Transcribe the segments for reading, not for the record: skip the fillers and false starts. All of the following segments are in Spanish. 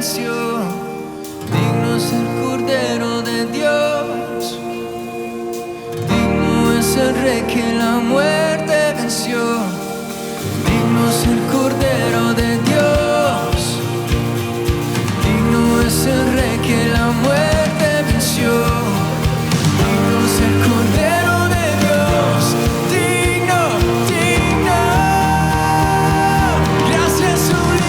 venció. Digno es el Cordero de Dios. Digno es el Rey que la muerte venció. Digno es el Cordero de Dios. Digno es el Rey que la muerte venció. Digno es el Cordero de Dios. Digno, digno. Gracias sublimes.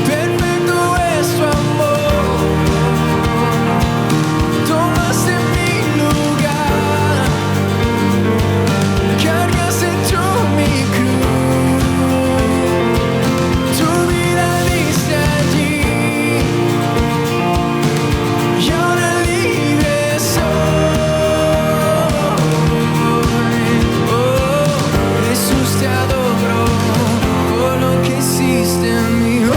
Perfecto es tu amor. Tomaste mi lugar. Cargas en tu mi cruz. Tu vida diste allí. Y ahora libre soy. Oh, Jesús te adoro por lo que hiciste en mí. Oh,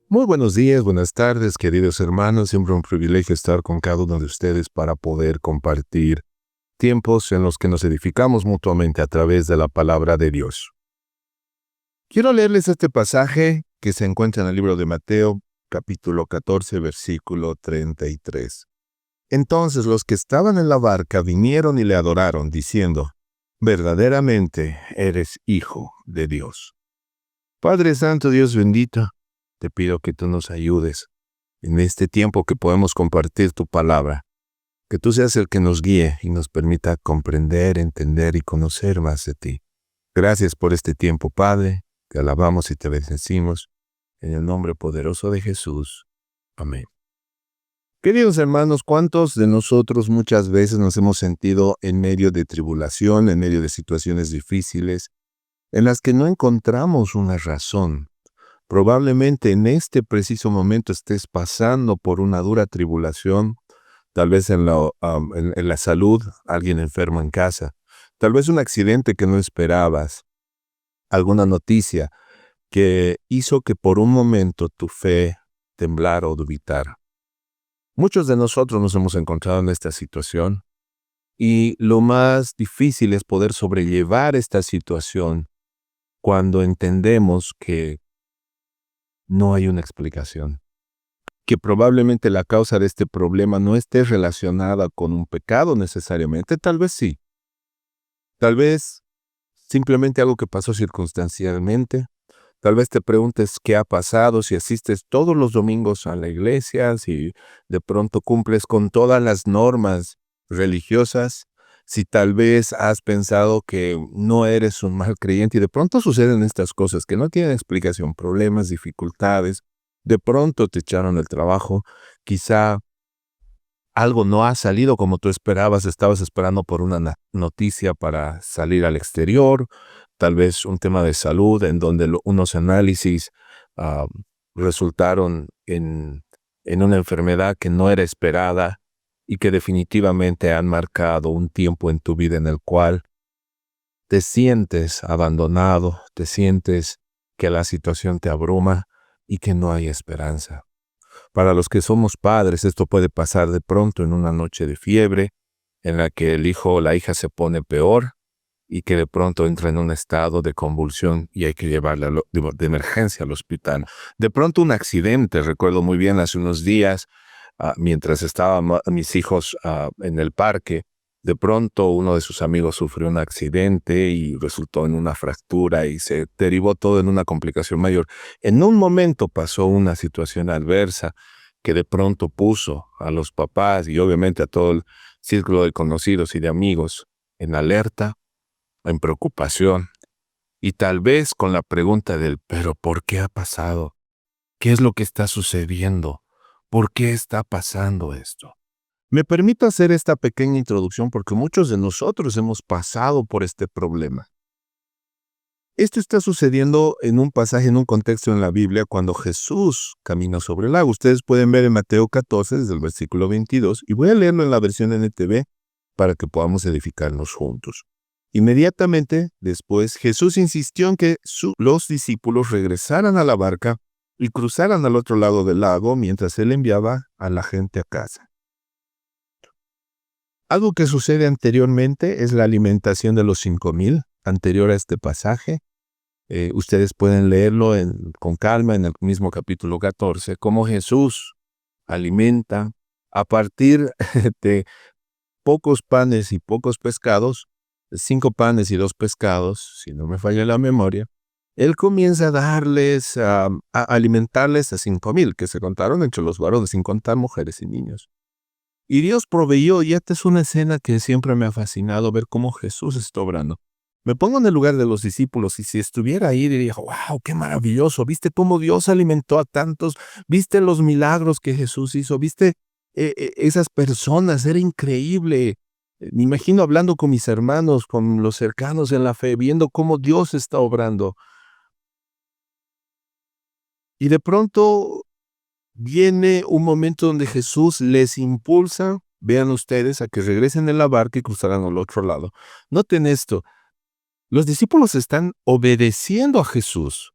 Muy buenos días, buenas tardes, queridos hermanos. Siempre un privilegio estar con cada uno de ustedes para poder compartir tiempos en los que nos edificamos mutuamente a través de la palabra de Dios. Quiero leerles este pasaje que se encuentra en el libro de Mateo, capítulo 14, versículo 33. Entonces los que estaban en la barca vinieron y le adoraron, diciendo: verdaderamente eres Hijo de Dios. Padre Santo, Dios bendito, te pido que tú nos ayudes en este tiempo que podemos compartir tu palabra, que tú seas el que nos guíe y nos permita comprender, entender y conocer más de ti. Gracias por este tiempo, Padre, te alabamos y te bendecimos, en el nombre poderoso de Jesús. Amén. Queridos hermanos, ¿cuántos de nosotros muchas veces nos hemos sentido en medio de tribulación, en medio de situaciones difíciles, en las que no encontramos una razón? Probablemente en este preciso momento estés pasando por una dura tribulación, tal vez en la salud, alguien enfermo en casa, tal vez un accidente que no esperabas, alguna noticia que hizo que por un momento tu fe temblara o dubitara. Muchos de nosotros nos hemos encontrado en esta situación y lo más difícil es poder sobrellevar esta situación cuando entendemos que no hay una explicación, que probablemente la causa de este problema no esté relacionada con un pecado necesariamente, tal vez sí. Tal vez simplemente algo que pasó circunstancialmente. Tal vez te preguntes qué ha pasado, si asistes todos los domingos a la iglesia, si de pronto cumples con todas las normas religiosas, si tal vez has pensado que no eres un mal creyente y de pronto suceden estas cosas que no tienen explicación, problemas, dificultades, de pronto te echaron del trabajo, quizá algo no ha salido como tú esperabas, estabas esperando por una noticia para salir al exterior, tal vez un tema de salud en donde unos análisis ah, resultaron en una enfermedad que no era esperada y que definitivamente han marcado un tiempo en tu vida en el cual te sientes abandonado, te sientes que la situación te abruma y que no hay esperanza. Para los que somos padres, esto puede pasar de pronto en una noche de fiebre, en la que el hijo o la hija se pone peor y que de pronto entra en un estado de convulsión y hay que llevarla de emergencia al hospital. De pronto un accidente, recuerdo muy bien hace unos días, mientras estaban mis hijos en el parque, de pronto uno de sus amigos sufrió un accidente y resultó en una fractura y se derivó todo en una complicación mayor. En un momento pasó una situación adversa que de pronto puso a los papás y obviamente a todo el círculo de conocidos y de amigos en alerta, en preocupación y tal vez con la pregunta del ¿pero por qué ha pasado? ¿Qué es lo que está sucediendo? ¿Por qué está pasando esto? Me permito hacer esta pequeña introducción porque muchos de nosotros hemos pasado por este problema. Esto está sucediendo en un pasaje, en un contexto en la Biblia, cuando Jesús camina sobre el lago. Ustedes pueden ver en Mateo 14, desde el versículo 22, y voy a leerlo en la versión NTV para que podamos edificarnos juntos. Inmediatamente después, Jesús insistió en que los discípulos regresaran a la barca y cruzaran al otro lado del lago mientras él enviaba a la gente a casa. Algo que sucede anteriormente es la alimentación de los 5,000, anterior a este pasaje. Ustedes pueden leerlo con calma en el mismo capítulo 14, cómo Jesús alimenta a partir de pocos panes y pocos pescados, 5 panes y 2 pescados, si no me falla la memoria. Él comienza a darles, a alimentarles a 5,000, que se contaron entre los varones, sin contar mujeres y niños. Y Dios proveyó, y esta es una escena que siempre me ha fascinado, ver cómo Jesús está obrando. Me pongo en el lugar de los discípulos y si estuviera ahí diría, wow, qué maravilloso, ¿viste cómo Dios alimentó a tantos? ¿Viste los milagros que Jesús hizo? ¿Viste esas personas? Era increíble. Me imagino hablando con mis hermanos, con los cercanos en la fe, viendo cómo Dios está obrando. Y de pronto viene un momento donde Jesús les impulsa, vean ustedes, a que regresen en la barca y cruzarán al otro lado. Noten esto. Los discípulos están obedeciendo a Jesús.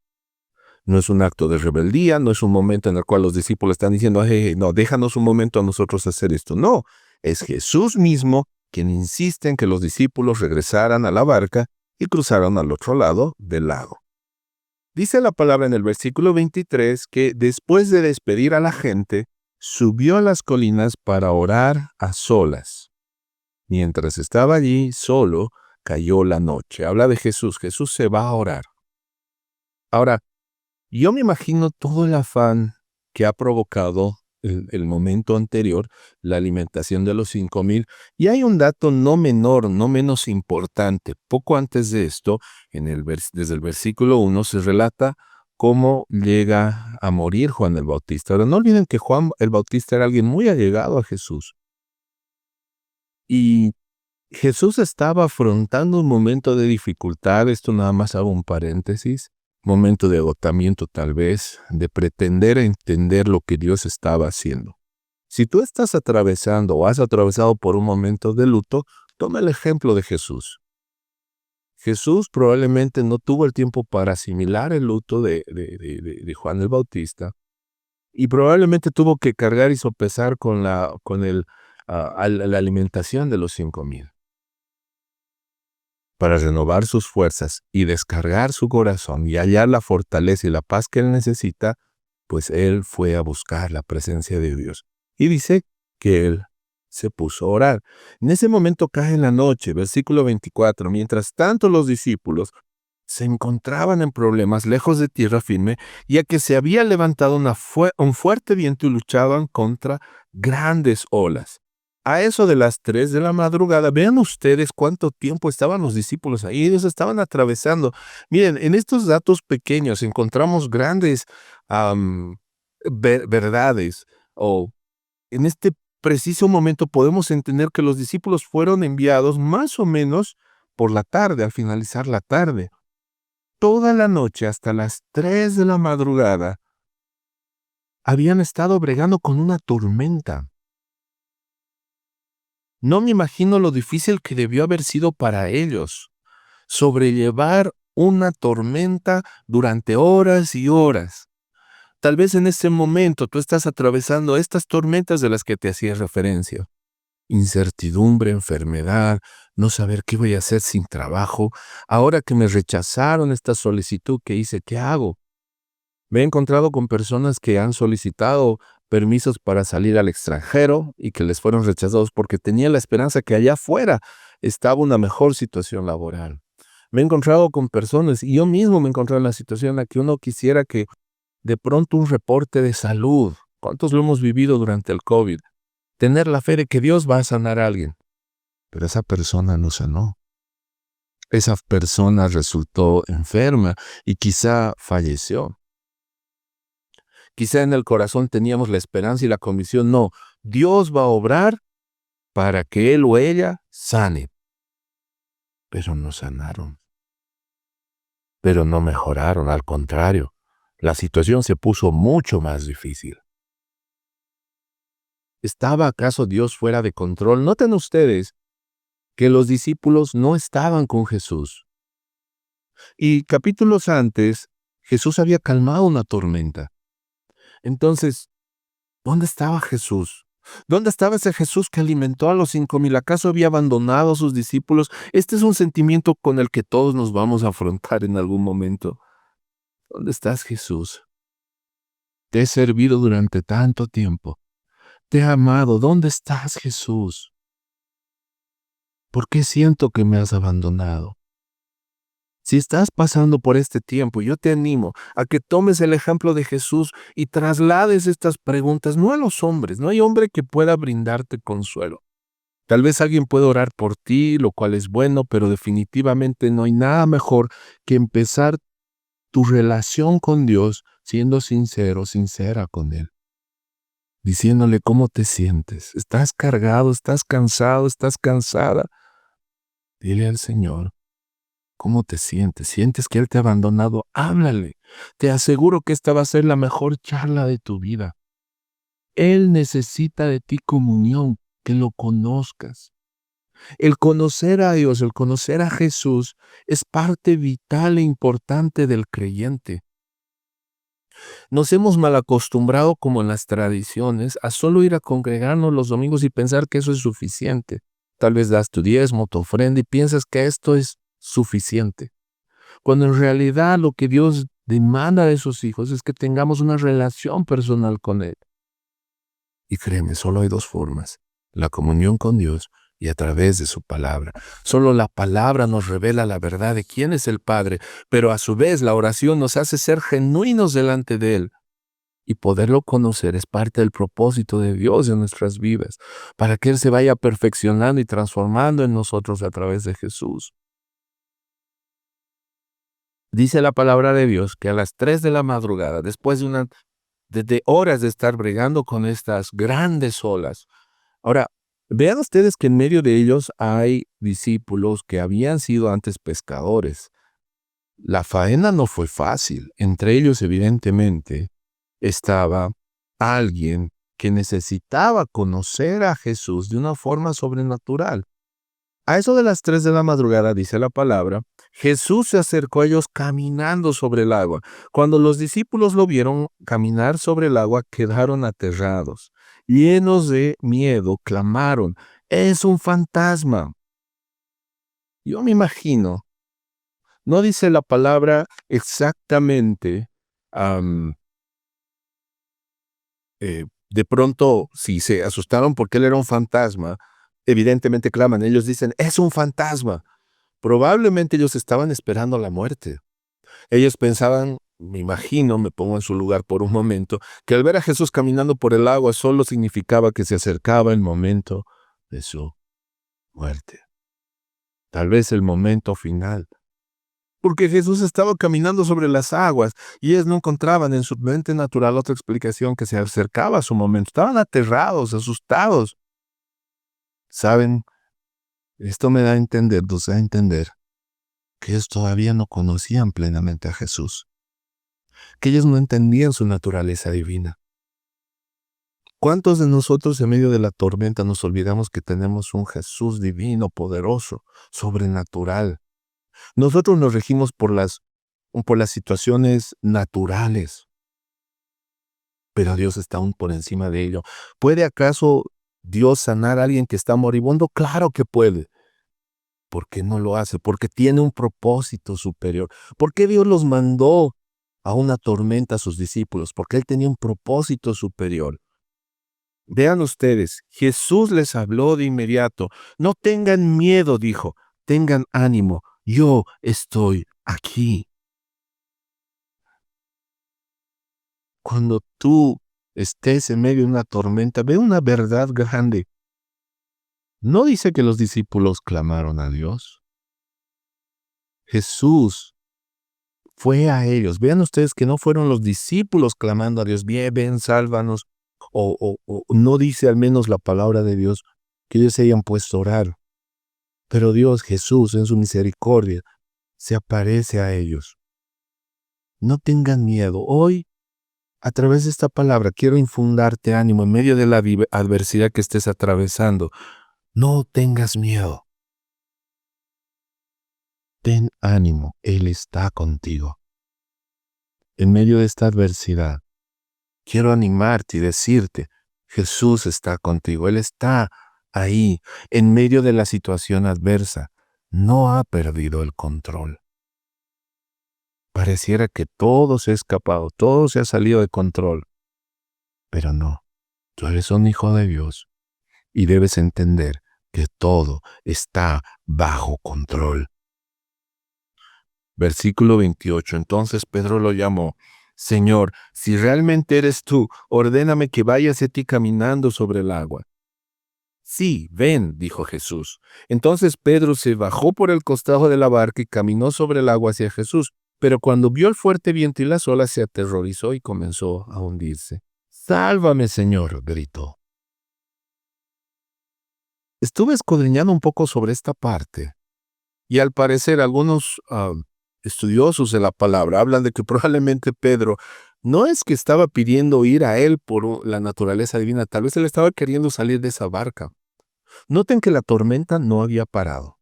No es un acto de rebeldía, no es un momento en el cual los discípulos están diciendo, hey, no, déjanos un momento a nosotros hacer esto. No, es Jesús mismo quien insiste en que los discípulos regresaran a la barca y cruzaran al otro lado del lago. Dice la palabra en el versículo 23 que después de despedir a la gente, subió a las colinas para orar a solas. Mientras estaba allí solo, cayó la noche. Habla de Jesús. Jesús se va a orar. Ahora, yo me imagino todo el afán que ha provocado el momento anterior, la alimentación de los 5,000. Y hay un dato no menor, no menos importante. Poco antes de esto, desde el versículo 1, se relata cómo llega a morir Juan el Bautista. Ahora, no olviden que Juan el Bautista era alguien muy allegado a Jesús. Y Jesús estaba afrontando un momento de dificultad, esto nada más hago un paréntesis, momento de agotamiento tal vez, de pretender entender lo que Dios estaba haciendo. Si tú estás atravesando o has atravesado por un momento de luto, toma el ejemplo de Jesús. Jesús probablemente no tuvo el tiempo para asimilar el luto de Juan el Bautista y probablemente tuvo que cargar y sopesar con la alimentación de los 5,000. Para renovar sus fuerzas y descargar su corazón y hallar la fortaleza y la paz que él necesita, pues él fue a buscar la presencia de Dios. Y dice que él se puso a orar. En ese momento cae la noche, versículo 24. Mientras tanto los discípulos se encontraban en problemas lejos de tierra firme, ya que se había levantado un fuerte viento y luchaban contra grandes olas. A eso de las 3 de la madrugada, vean ustedes cuánto tiempo estaban los discípulos ahí, ellos estaban atravesando. Miren, en estos datos pequeños encontramos grandes verdades, o en este preciso momento podemos entender que los discípulos fueron enviados más o menos por la tarde, al finalizar la tarde. Toda la noche hasta las 3 de la madrugada habían estado bregando con una tormenta. No me imagino lo difícil que debió haber sido para ellos sobrellevar una tormenta durante horas y horas. Tal vez en este momento tú estás atravesando estas tormentas de las que te hacía referencia. Incertidumbre, enfermedad, no saber qué voy a hacer sin trabajo. Ahora que me rechazaron esta solicitud que hice, ¿qué hago? Me he encontrado con personas que han solicitado permisos para salir al extranjero y que les fueron rechazados porque tenían la esperanza que allá afuera estaba una mejor situación laboral. Me he encontrado con personas, y yo mismo me he encontrado en la situación en la que uno quisiera que de pronto un reporte de salud, ¿cuántos lo hemos vivido durante el COVID? Tener la fe de que Dios va a sanar a alguien. Pero esa persona no sanó. Esa persona resultó enferma y quizá falleció. Quizá en el corazón teníamos la esperanza y la convicción, no, Dios va a obrar para que él o ella sane. Pero no sanaron. Pero no mejoraron, al contrario, la situación se puso mucho más difícil. ¿Estaba acaso Dios fuera de control? Noten ustedes que los discípulos no estaban con Jesús. Y capítulos antes, Jesús había calmado una tormenta. Entonces, ¿dónde estaba Jesús? ¿Dónde estaba ese Jesús que alimentó a los 5,000? ¿Acaso había abandonado a sus discípulos? Este es un sentimiento con el que todos nos vamos a afrontar en algún momento. ¿Dónde estás, Jesús? Te he servido durante tanto tiempo. Te he amado. ¿Dónde estás, Jesús? ¿Por qué siento que me has abandonado? Si estás pasando por este tiempo, yo te animo a que tomes el ejemplo de Jesús y traslades estas preguntas no a los hombres. No hay hombre que pueda brindarte consuelo. Tal vez alguien pueda orar por ti, lo cual es bueno, pero definitivamente no hay nada mejor que empezar tu relación con Dios siendo sincero, sincera con Él. Diciéndole cómo te sientes. ¿Estás cargado? ¿Estás cansado? ¿Estás cansada? Dile al Señor. ¿Cómo te sientes? ¿Sientes que Él te ha abandonado? Háblale. Te aseguro que esta va a ser la mejor charla de tu vida. Él necesita de ti comunión, que lo conozcas. El conocer a Dios, el conocer a Jesús, es parte vital e importante del creyente. Nos hemos mal acostumbrado, como en las tradiciones, a solo ir a congregarnos los domingos y pensar que eso es suficiente. Tal vez das tu diezmo, tu ofrenda y piensas que esto es suficiente. Cuando en realidad lo que Dios demanda de sus hijos es que tengamos una relación personal con Él. Y créeme, solo hay dos formas: la comunión con Dios y a través de su palabra. Solo la palabra nos revela la verdad de quién es el Padre, pero a su vez la oración nos hace ser genuinos delante de Él. Y poderlo conocer es parte del propósito de Dios en nuestras vidas, para que Él se vaya perfeccionando y transformando en nosotros a través de Jesús. Dice la palabra de Dios que a las 3 de la madrugada, después de horas de estar bregando con estas grandes olas. Ahora, vean ustedes que en medio de ellos hay discípulos que habían sido antes pescadores. La faena no fue fácil. Entre ellos, evidentemente, estaba alguien que necesitaba conocer a Jesús de una forma sobrenatural. A eso de las 3 de la madrugada, dice la palabra, Jesús se acercó a ellos caminando sobre el agua. Cuando los discípulos lo vieron caminar sobre el agua, quedaron aterrados. Llenos de miedo, clamaron: «¡Es un fantasma!». Yo me imagino, no dice la palabra exactamente, de pronto, si se asustaron porque él era un fantasma, evidentemente claman. Ellos dicen: «¡Es un fantasma!». Probablemente ellos estaban esperando la muerte. Ellos pensaban, me imagino, me pongo en su lugar por un momento, que al ver a Jesús caminando por el agua solo significaba que se acercaba el momento de su muerte. Tal vez el momento final. Porque Jesús estaba caminando sobre las aguas y ellos no encontraban en su mente natural otra explicación, que se acercaba a su momento. Estaban aterrados, asustados. ¿Saben? Esto me da a entender, nos da a entender que ellos todavía no conocían plenamente a Jesús, que ellos no entendían su naturaleza divina. ¿Cuántos de nosotros en medio de la tormenta nos olvidamos que tenemos un Jesús divino, poderoso, sobrenatural? Nosotros nos regimos por las situaciones naturales, pero Dios está aún por encima de ello. ¿Puede acaso Dios sanar a alguien que está moribundo? Claro que puede. ¿Por qué no lo hace? Porque tiene un propósito superior. ¿Por qué Dios los mandó a una tormenta a sus discípulos? Porque Él tenía un propósito superior. Vean ustedes, Jesús les habló de inmediato. No tengan miedo, dijo, tengan ánimo, yo estoy aquí. Cuando tú estés en medio de una tormenta, ve una verdad grande. No dice que los discípulos clamaron a Dios. Jesús fue a ellos. Vean ustedes que no fueron los discípulos clamando a Dios: «Bien, ven, sálvanos». O no dice al menos la palabra de Dios que ellos se hayan puesto a orar. Pero Dios, Jesús, en su misericordia, se aparece a ellos. No tengan miedo. Hoy, a través de esta palabra, quiero infundarte ánimo en medio de la adversidad que estés atravesando. No tengas miedo. Ten ánimo. Él está contigo. En medio de esta adversidad, quiero animarte y decirte, Jesús está contigo. Él está ahí, en medio de la situación adversa. No ha perdido el control. Pareciera que todo se ha escapado, todo se ha salido de control. Pero no, tú eres un hijo de Dios y debes entender que todo está bajo control. Versículo 28. Entonces Pedro lo llamó: Señor, si realmente eres tú, ordéname que vaya hacia ti caminando sobre el agua. Sí, ven, dijo Jesús. Entonces Pedro se bajó por el costado de la barca y caminó sobre el agua hacia Jesús. Pero cuando vio el fuerte viento y las olas, se aterrorizó y comenzó a hundirse. ¡Sálvame, Señor!, gritó. Estuve escudriñando un poco sobre esta parte, y al parecer algunos estudiosos de la palabra hablan de que probablemente Pedro no es que estaba pidiendo ir a él por la naturaleza divina, tal vez él estaba queriendo salir de esa barca. Noten que la tormenta no había parado.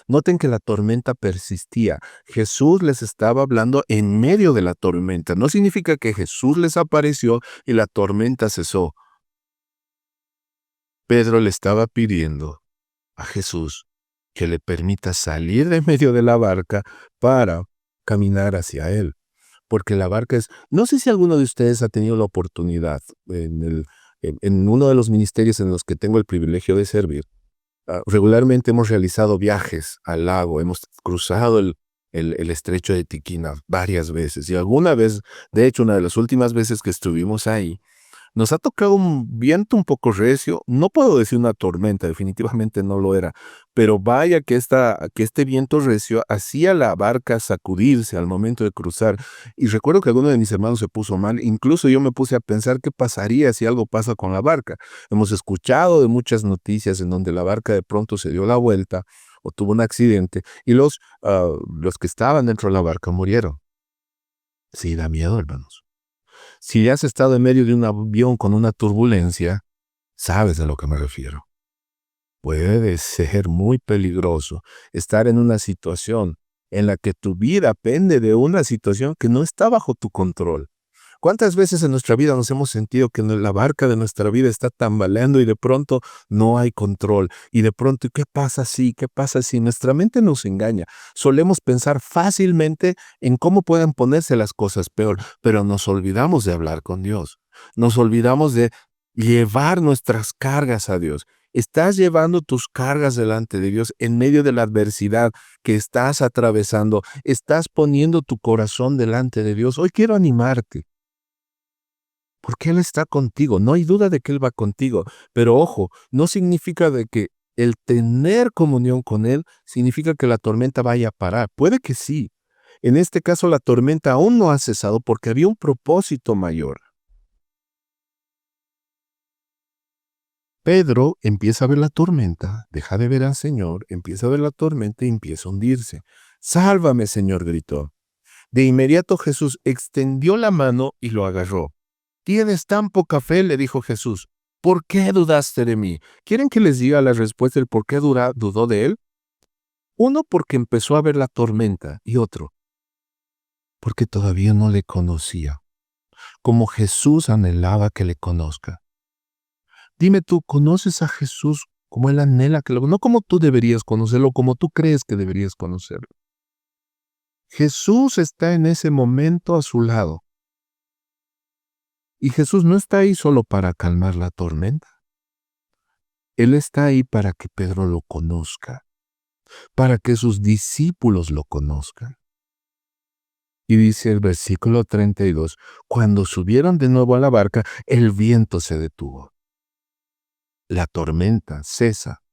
Noten que la tormenta persistía. Jesús les estaba hablando en medio de la tormenta. No significa que Jesús les apareció y la tormenta cesó. Pedro le estaba pidiendo a Jesús que le permita salir de medio de la barca para caminar hacia él. Porque la barca es... No sé si alguno de ustedes ha tenido la oportunidad en uno de los ministerios en los que tengo el privilegio de servir. Regularmente hemos realizado viajes al lago, hemos cruzado el estrecho de Tiquina varias veces. Y alguna vez, de hecho, una de las últimas veces que estuvimos ahí, nos ha tocado un viento un poco recio. No puedo decir una tormenta, definitivamente no lo era. Pero vaya que este viento recio hacía la barca sacudirse al momento de cruzar. Y recuerdo que alguno de mis hermanos se puso mal. Incluso yo me puse a pensar qué pasaría si algo pasa con la barca. Hemos escuchado de muchas noticias en donde la barca de pronto se dio la vuelta o tuvo un accidente y los que estaban dentro de la barca murieron. Sí, da miedo, hermanos. Si has estado en medio de un avión con una turbulencia, sabes a lo que me refiero. Puede ser muy peligroso estar en una situación en la que tu vida pende de una situación que no está bajo tu control. ¿Cuántas veces en nuestra vida nos hemos sentido que la barca de nuestra vida está tambaleando y de pronto no hay control? Y de pronto, ¿qué pasa si? ¿Qué pasa si? Nuestra mente nos engaña. Solemos pensar fácilmente en cómo pueden ponerse las cosas peor, pero nos olvidamos de hablar con Dios. Nos olvidamos de llevar nuestras cargas a Dios. Estás llevando tus cargas delante de Dios en medio de la adversidad que estás atravesando. Estás poniendo tu corazón delante de Dios. Hoy quiero animarte. Porque Él está contigo. No hay duda de que Él va contigo. Pero ojo, no significa de que el tener comunión con Él significa que la tormenta vaya a parar. Puede que sí. En este caso la tormenta aún no ha cesado porque había un propósito mayor. Pedro empieza a ver la tormenta, deja de ver al Señor, empieza a ver la tormenta y empieza a hundirse. ¡Sálvame, Señor!, gritó. De inmediato Jesús extendió la mano y lo agarró. «Tienes tan poca fe», le dijo Jesús. «¿Por qué dudaste de mí?». ¿Quieren que les diga la respuesta del por qué dudó de él? Uno, porque empezó a ver la tormenta, y otro, porque todavía no le conocía, como Jesús anhelaba que le conozca. Dime tú, ¿conoces a Jesús como Él anhela que no como tú deberías conocerlo, como tú crees que deberías conocerlo? Jesús está en ese momento a su lado. Y Jesús no está ahí solo para calmar la tormenta. Él está ahí para que Pedro lo conozca, para que sus discípulos lo conozcan. Y dice el versículo 32, cuando subieron de nuevo a la barca, el viento se detuvo. La tormenta cesa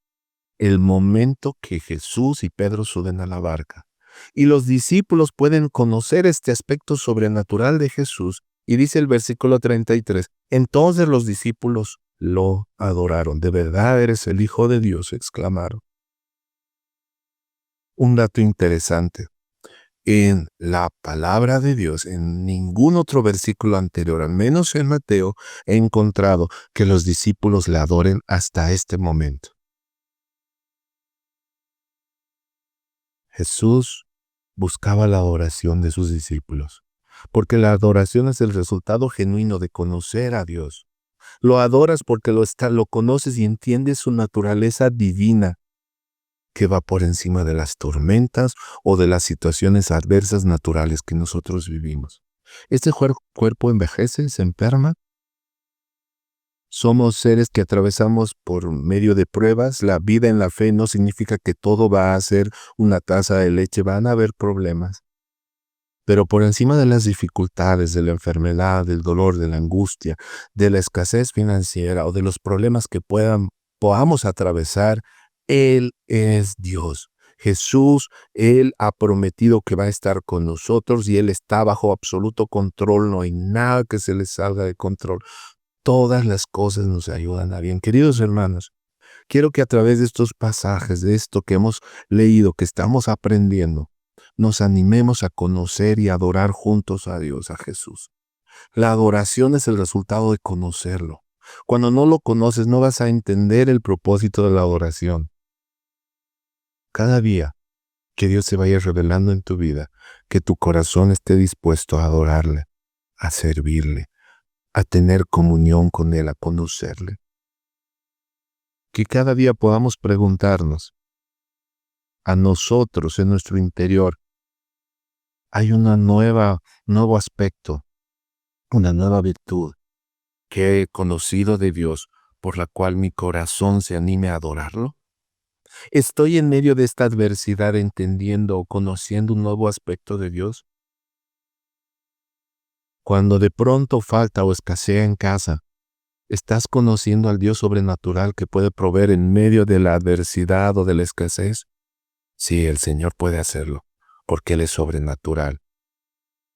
el momento que Jesús y Pedro suben a la barca. Y los discípulos pueden conocer este aspecto sobrenatural de Jesús. Y dice el versículo 33, entonces los discípulos lo adoraron. «De verdad eres el Hijo de Dios», exclamaron. Un dato interesante. en la palabra de Dios, en ningún otro versículo anterior, al menos en Mateo, he encontrado que los discípulos le adoren hasta este momento. Jesús buscaba la adoración de sus discípulos, porque la adoración es el resultado genuino de conocer a Dios. Lo adoras porque lo conoces y entiendes su naturaleza divina, que va por encima de las tormentas o de las situaciones adversas naturales que nosotros vivimos. Este cuerpo envejece, se enferma. Somos seres que atravesamos por medio de pruebas. La vida en la fe no significa que todo va a ser una taza de leche. Van a haber problemas. Pero por encima de las dificultades, de la enfermedad, del dolor, de la angustia, de la escasez financiera o de los problemas que podamos atravesar, Él es Dios. Jesús, Él ha prometido que va a estar con nosotros y Él está bajo absoluto control. No hay nada que se le salga de control. Todas las cosas nos ayudan a bien. Queridos hermanos, quiero que a través de estos pasajes, de esto que hemos leído, que estamos aprendiendo, nos animemos a conocer y adorar juntos a Dios, a Jesús. La adoración es el resultado de conocerlo. Cuando no lo conoces, no vas a entender el propósito de la adoración. Cada día que Dios se vaya revelando en tu vida, que tu corazón esté dispuesto a adorarle, a servirle, a tener comunión con Él, a conocerle. Que cada día podamos preguntarnos a nosotros en nuestro interior, hay nuevo aspecto, una nueva virtud que he conocido de Dios por la cual mi corazón se anime a adorarlo. ¿Estoy en medio de esta adversidad entendiendo o conociendo un nuevo aspecto de Dios? Cuando de pronto falta o escasea en casa, ¿estás conociendo al Dios sobrenatural que puede proveer en medio de la adversidad o de la escasez? Sí, el Señor puede hacerlo, porque Él es sobrenatural.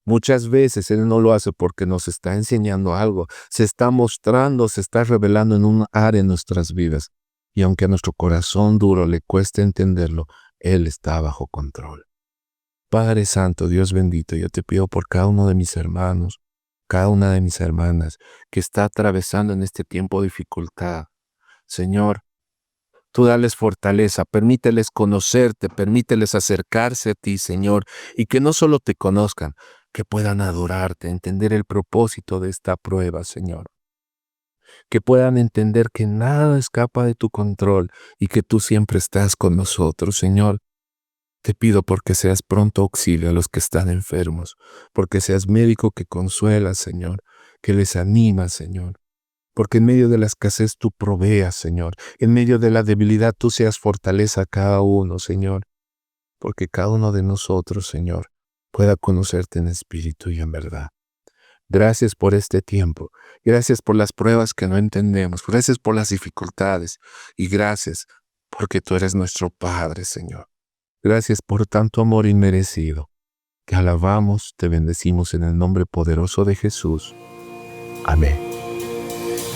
Muchas veces Él no lo hace porque nos está enseñando algo, se está mostrando, se está revelando en un área en nuestras vidas. Y aunque a nuestro corazón duro le cueste entenderlo, Él está bajo control. Padre Santo, Dios bendito, yo te pido por cada uno de mis hermanos, cada una de mis hermanas que está atravesando en este tiempo dificultad. Señor, tú dales fortaleza, permíteles conocerte, permíteles acercarse a ti, Señor, y que no solo te conozcan, que puedan adorarte, entender el propósito de esta prueba, Señor. Que puedan entender que nada escapa de tu control y que tú siempre estás con nosotros, Señor. Te pido porque seas pronto auxilio a los que están enfermos, porque seas médico que consuela, Señor, que les anima, Señor. Porque en medio de la escasez tú proveas, Señor. En medio de la debilidad tú seas fortaleza a cada uno, Señor. Porque cada uno de nosotros, Señor, pueda conocerte en espíritu y en verdad. Gracias por este tiempo. Gracias por las pruebas que no entendemos. Gracias por las dificultades. Y gracias porque tú eres nuestro Padre, Señor. Gracias por tanto amor inmerecido. Te alabamos, te bendecimos en el nombre poderoso de Jesús. Amén.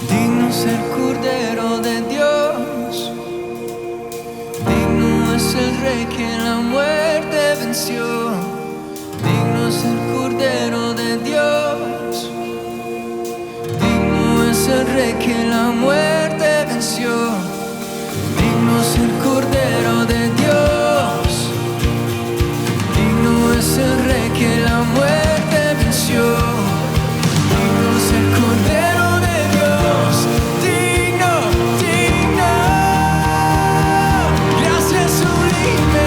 Digno es el Cordero de Dios, digno es el Rey que la muerte venció, digno es el Cordero de Dios, digno es el Rey que la muerte venció, digno es el Cordero de Dios, digno es el Rey que la muerte venció, digno es el Cordero. Gracias sublimes.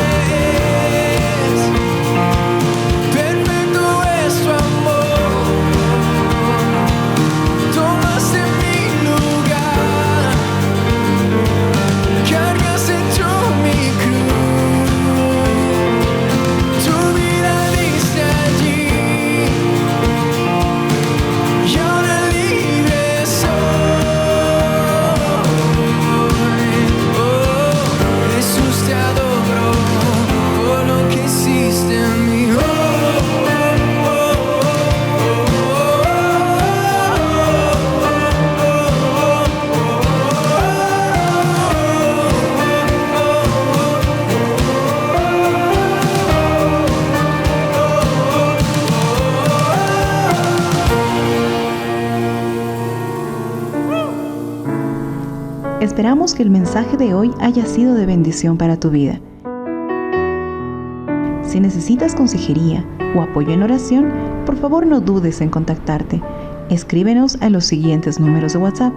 Esperamos que el mensaje de hoy haya sido de bendición para tu vida. Si necesitas consejería o apoyo en oración, por favor no dudes en contactarte. Escríbenos a los siguientes números de WhatsApp.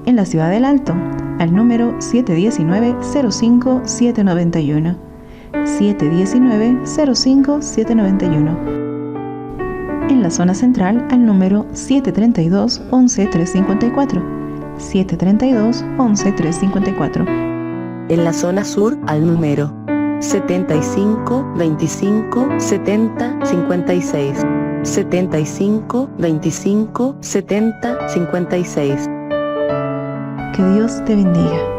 En la Ciudad del Alto, al número 719-05-791. 719-05-791. En la zona central, al número 732-11354. 732-11354. En la zona sur, al número 75 25 70 56. 75 25 70 56. Que Dios te bendiga.